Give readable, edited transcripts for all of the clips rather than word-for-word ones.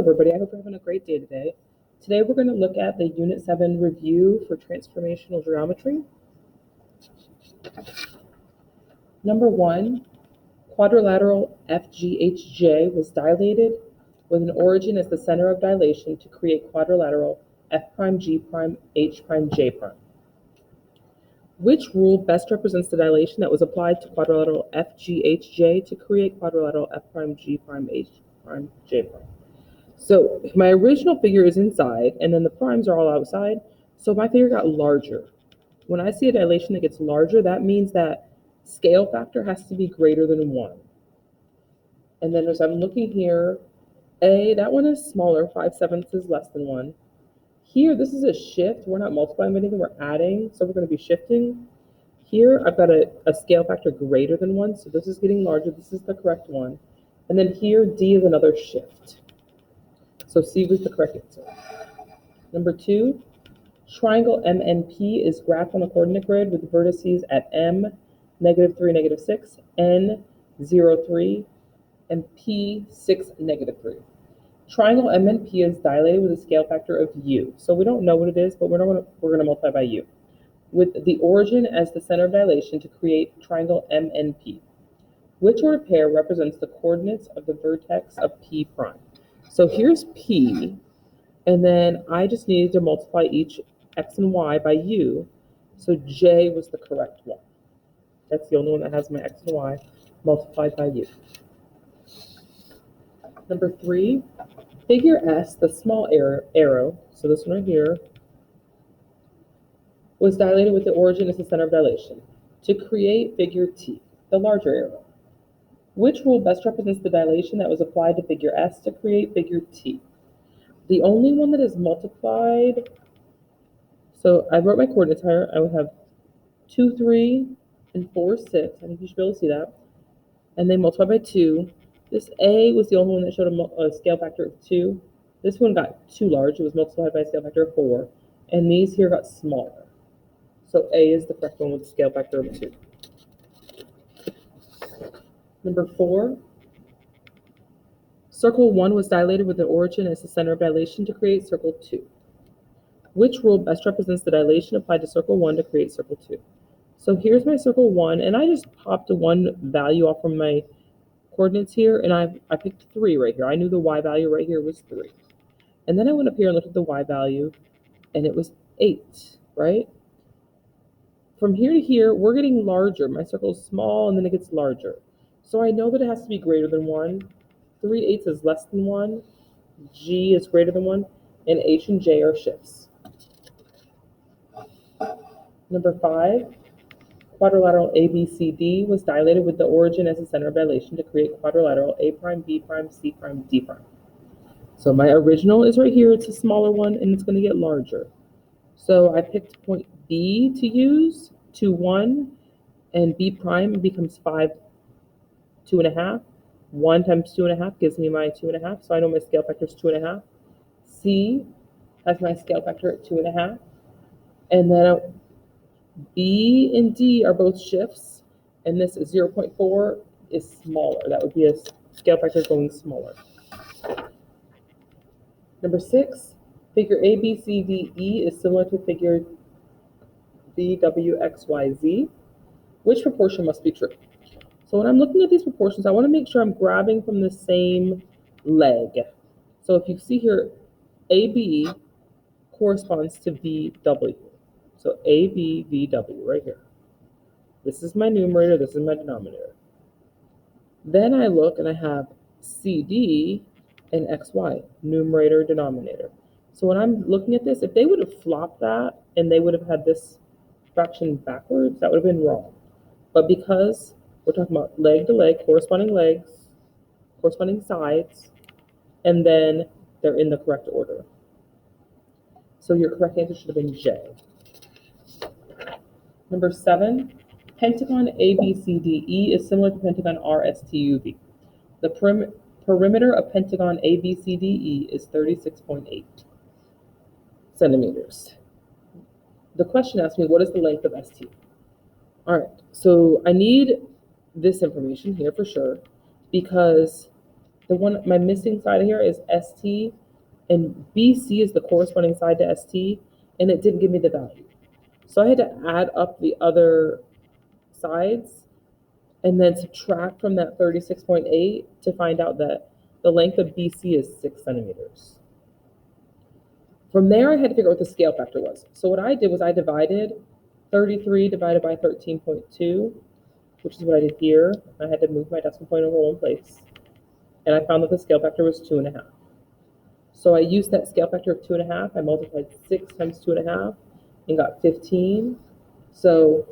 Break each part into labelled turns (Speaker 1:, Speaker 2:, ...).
Speaker 1: everybody. I hope you're having a great day today. Today, we're going to look at the Unit 7 review for transformational geometry. Number 1, quadrilateral FGHJ was dilated with an origin as the center of dilation to create quadrilateral F prime G prime H prime J prime. Which rule best represents the dilation that was applied to quadrilateral FGHJ to create quadrilateral F prime G prime H prime J prime? So my original figure is inside, and then the primes are all outside, so my figure got larger. When I see a dilation that gets larger, that means that scale factor has to be greater than 1. And then as I'm looking here, A, that one is smaller, 5/7 is less than 1. Here, this is a shift. We're not multiplying by anything, we're adding, so we're going to be shifting. Here, I've got a scale factor greater than 1, so this is getting larger. This is the correct one. And then here, D is another shift. So C was the correct answer. Number 2, triangle MNP is graphed on the coordinate grid with vertices at M, -3, -6, N, 0, 3, and P, 6, -3. Triangle MNP is dilated with a scale factor of U. So we don't know what it is, but we're going to multiply by U, with the origin as the center of dilation to create triangle MNP. Which ordered pair represents the coordinates of the vertex of P prime? So here's P, and then I just needed to multiply each X and Y by U, so J was the correct one. That's the only one that has my X and Y multiplied by U. Number 3, figure S, the small arrow, so this one right here, was dilated with the origin as the center of dilation to create figure T, the larger arrow. Which rule best represents the dilation that was applied to figure S to create figure T? The only one that is multiplied, so I wrote my coordinates here. I would have 2, 3, and 4, 6. I think you should be able to see that. And they multiply by 2. This A was the only one that showed a scale factor of 2. This one got too large. It was multiplied by a scale factor of 4. And these here got smaller. So A is the correct one with a scale factor of 2. Number 4, circle 1 was dilated with the origin as the center of dilation to create circle 2. Which rule best represents the dilation applied to circle 1 to create circle 2? So here's my circle 1, and I just popped one value off from my coordinates here, and I picked 3 right here. I knew the Y value right here was 3. And then I went up here and looked at the Y value, and it was 8, right? From here to here, we're getting larger. My circle is small, and then it gets larger. So I know that it has to be greater than 1. 3/8 is less than 1. G is greater than 1. And H and J are shifts. Number 5, quadrilateral ABCD was dilated with the origin as the center of dilation to create quadrilateral A prime, B prime, C prime, D prime. So my original is right here. It's a smaller one, and it's going to get larger. So I picked point B to use, 2, 1, and B prime becomes 5, 2.5. 1 times 2.5 gives me my 2.5, so I know my scale factor is 2.5. C has my scale factor at 2.5. And then B and D are both shifts, and this 0.4 is smaller. That would be a scale factor going smaller. Number 6, figure ABCDE is similar to figure VWXYZ. Which proportion must be true? So when I'm looking at these proportions, I want to make sure I'm grabbing from the same leg. So if you see here, AB corresponds to VW. So AB, VW, right here. This is my numerator, this is my denominator. Then I look and I have CD and XY, numerator, denominator. So when I'm looking at this, if they would have flopped that and they would have had this fraction backwards, that would have been wrong. But because we're talking about leg to leg, corresponding legs, corresponding sides, and then they're in the correct order. So your correct answer should have been J. Number 7, pentagon ABCDE is similar to pentagon RSTUV. The perimeter of pentagon ABCDE is 36.8 centimeters. The question asks me, what is the length of ST? All right, so I need this information here for sure, because The one, my missing side here is ST, and BC is the corresponding side to ST, and it didn't give me the value. So I had to add up the other sides and then subtract from that 36.8 to find out that the length of BC is 6 centimeters. From there, I had to figure out what the scale factor was. So what I did was I divided 33 divided by 13.2, which is what I did here. I had to move my decimal point over one place. And I found that the scale factor was 2.5. So I used that scale factor of 2.5. I multiplied 6 times 2.5 and got 15. So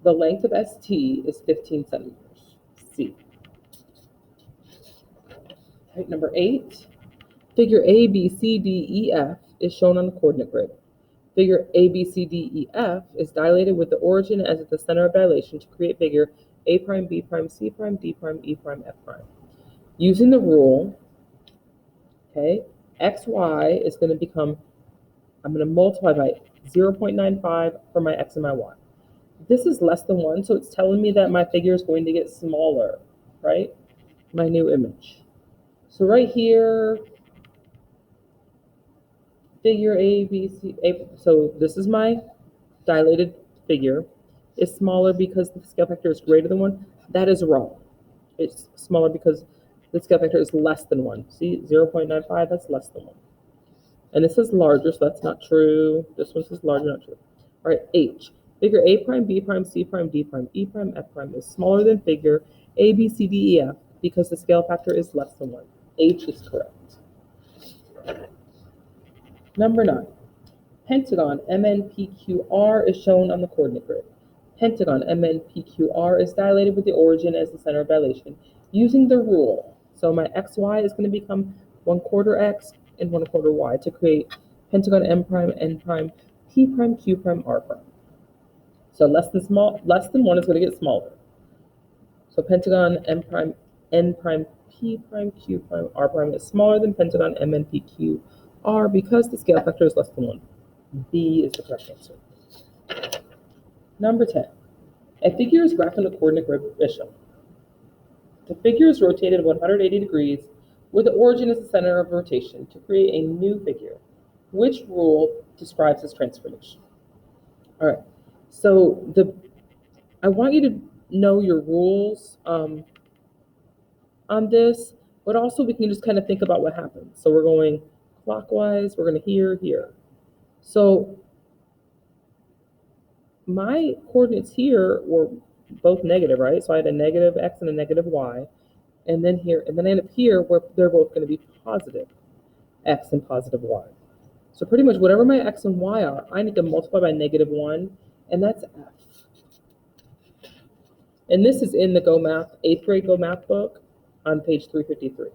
Speaker 1: the length of ST is 15 centimeters, C. Right, number 8, figure A, B, C, D, E, F is shown on the coordinate grid. Figure A, B, C, D, E, F is dilated with the origin as at the center of dilation to create figure A prime, B prime, C prime, D prime, E prime, F prime. Using the rule, okay, XY is going to become, I'm going to multiply by 0.95 for my X and my Y. This is less than 1, so it's telling me that my figure is going to get smaller, right? My new image. So right here, figure A, B, C, A, so this is my dilated figure. It's smaller because the scale factor is greater than 1. That is wrong. It's smaller because the scale factor is less than 1. See, 0.95, that's less than 1. And this is larger, so that's not true. This one says larger, not true. All right, H. Figure A prime, B prime, C prime, D prime, E prime, F prime is smaller than figure A, B, C, D, E, F because the scale factor is less than 1. H is correct. Number 9. Pentagon MNPQR is shown on the coordinate grid. Pentagon MNPQR is dilated with the origin as the center of dilation using the rule. So my XY is going to become 1/4 X and 1/4 Y to create pentagon M prime, N prime, P prime, Q prime, R prime. So less than 1 is going to get smaller. So pentagon M prime, N prime, P prime, Q prime, R prime is smaller than pentagon MNPQR because the scale factor is less than 1. B is the correct answer. Number 10. A figure is graphed on the coordinate grid as shown. The figure is rotated 180 degrees with the origin as the center of rotation to create a new figure. Which rule describes this transformation? All right, so I want you to know your rules on this, but also we can just kind of think about what happens. So we're going clockwise, we're going to here. So my coordinates here were both negative, right? So I had a negative X and a negative Y. And then here, and then I end up here where they're both going to be positive X and positive Y. So pretty much whatever my X and Y are, I need to multiply by -1, and that's F. And this is in the Go Math, 8th grade Go Math book on page 353.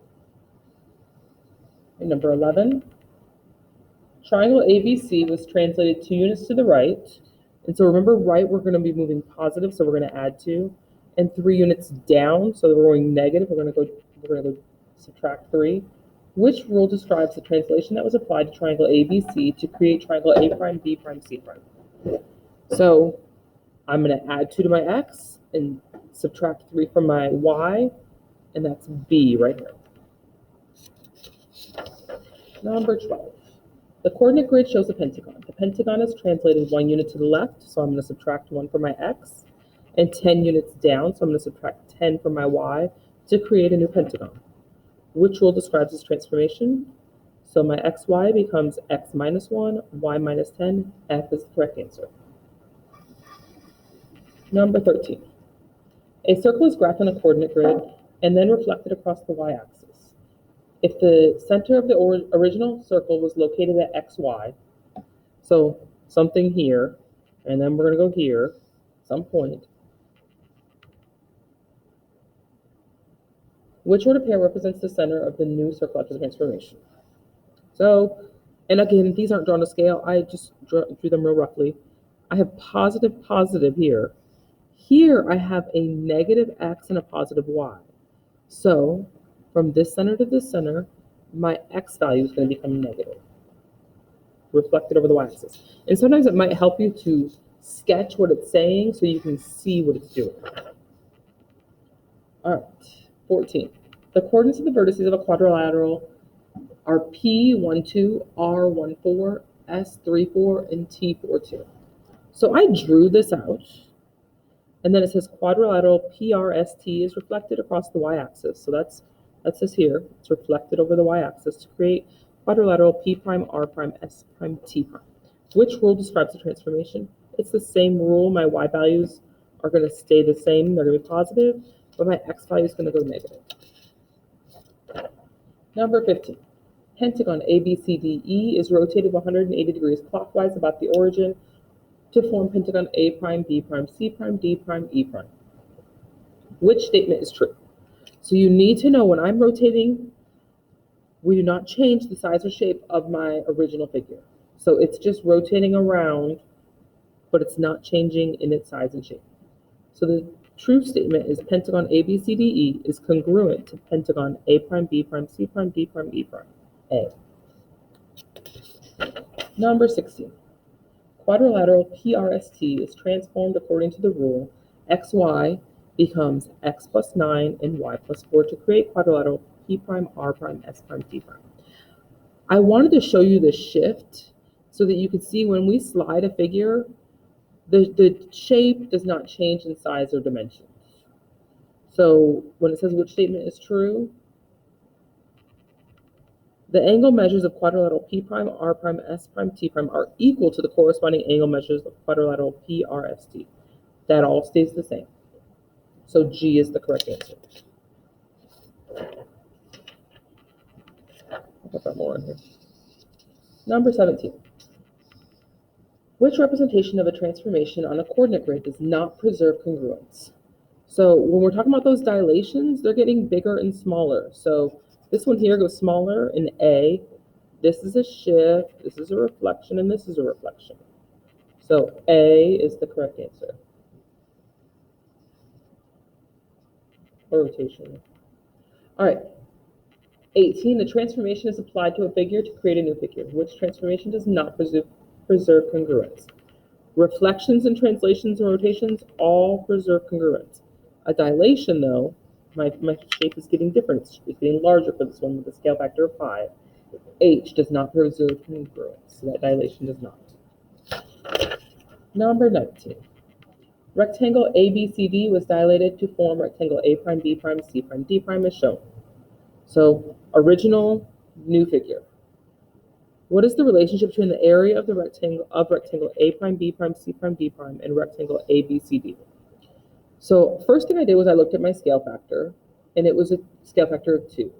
Speaker 1: And number 11, triangle ABC was translated 2 units to the right. And so remember, right, we're going to be moving positive, so we're going to add 2. And 3 units down, so we're going negative, we're going to go subtract 3. Which rule describes the translation that was applied to triangle ABC to create triangle A prime, B prime, C prime? So I'm going to add 2 to my X and subtract 3 from my Y, and that's B right here. Number 12. The coordinate grid shows a pentagon. The pentagon is translated 1 unit to the left, so I'm going to subtract 1 from my X, and 10 units down, so I'm going to subtract 10 from my Y to create a new pentagon. Which rule describes this transformation? So my XY becomes X minus 1, Y minus 10, F is the correct answer. Number 13. A circle is graphed on a coordinate grid and then reflected across the Y-axis. If the center of the original circle was located at XY, so something here, and then we're going to go here, some point, which order pair represents the center of the new circle after the transformation? So, and again, these aren't drawn to scale. I just drew them real roughly. I have positive here. Here I have a negative X and a positive Y. So from this center to this center, my X value is going to become negative, reflected over the Y-axis. And sometimes it might help you to sketch what it's saying so you can see what it's doing. All right, 14. The coordinates of the vertices of a quadrilateral are P12, R14, S34, and T42. So I drew this out, and then it says quadrilateral PRST is reflected across the y-axis. So that's this here. It's reflected over the y-axis to create quadrilateral P prime R prime S prime T prime. Which rule describes the transformation? It's the same rule. My y values are going to stay the same. They're going to be positive, but my x value is going to go negative. Number 15. Pentagon ABCDE is rotated 180 degrees clockwise about the origin to form pentagon A prime, B prime, C prime, D prime, E prime. Which statement is true? So you need to know when I'm rotating, we do not change the size or shape of my original figure. So it's just rotating around, but it's not changing in its size and shape. So the true statement is pentagon ABCDE is congruent to pentagon A prime, B prime, C prime, D prime, E prime. A. Number 16. Quadrilateral PRST is transformed according to the rule XY becomes X plus 9 and Y plus 4 to create quadrilateral P prime, R prime, S prime, T prime. I wanted to show you the shift so that you could see when we slide a figure, the shape does not change in size or dimensions. So when it says which statement is true, the angle measures of quadrilateral P prime, R prime, S prime, T prime are equal to the corresponding angle measures of quadrilateral PRST. That all stays the same. So G is the correct answer. I'll put that more in here. Number 17. Which representation of a transformation on a coordinate grid does not preserve congruence? So when we're talking about those dilations, they're getting bigger and smaller. So this one here goes smaller in A. This is a shift, this is a reflection, and this is a reflection. So A is the correct answer. Or rotation. All right. 18, the transformation is applied to a figure to create a new figure. Which transformation does not preserve congruence? Reflections and translations and rotations all preserve congruence. A dilation, though, my shape is getting different. It's getting larger for this one with a scale factor of 5. H does not preserve congruence, so that dilation does not. Number 19. Rectangle ABCD was dilated to form rectangle A prime, B prime, C prime, D prime as shown. So original, new figure. What is the relationship between the area of the rectangle A prime, B prime, C prime, D prime, and rectangle ABCD? So first thing I did was I looked at my scale factor, and it was a scale factor of 2.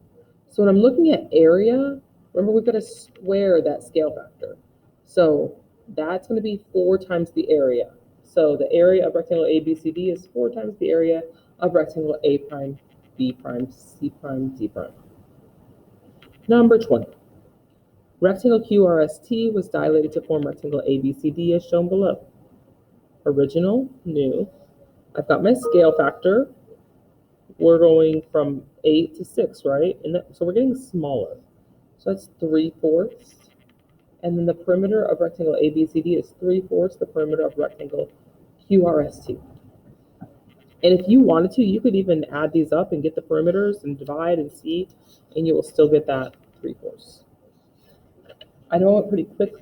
Speaker 1: So when I'm looking at area, remember we've got to square that scale factor. So that's going to be 4 times the area. So the area of rectangle ABCD is 4 times the area of rectangle A prime, B prime, C prime, D prime. Number 20. Rectangle QRST was dilated to form rectangle ABCD as shown below. Original, new. I've got my scale factor. We're going from 8 to 6, right? And so we're getting smaller. So that's 3/4. And then the perimeter of rectangle ABCD is 3/4 the perimeter of rectangle QRST. And if you wanted to, you could even add these up and get the perimeters and divide and see, and you will still get that 3/4. I know I went pretty quick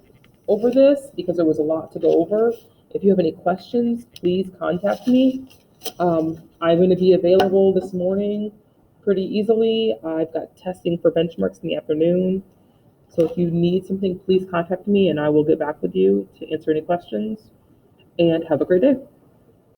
Speaker 1: over this because there was a lot to go over. If you have any questions, please contact me. I'm going to be available this morning pretty easily. I've got testing for benchmarks in the afternoon. So if you need something, please contact me and I will get back with you to answer any questions. And have a great day.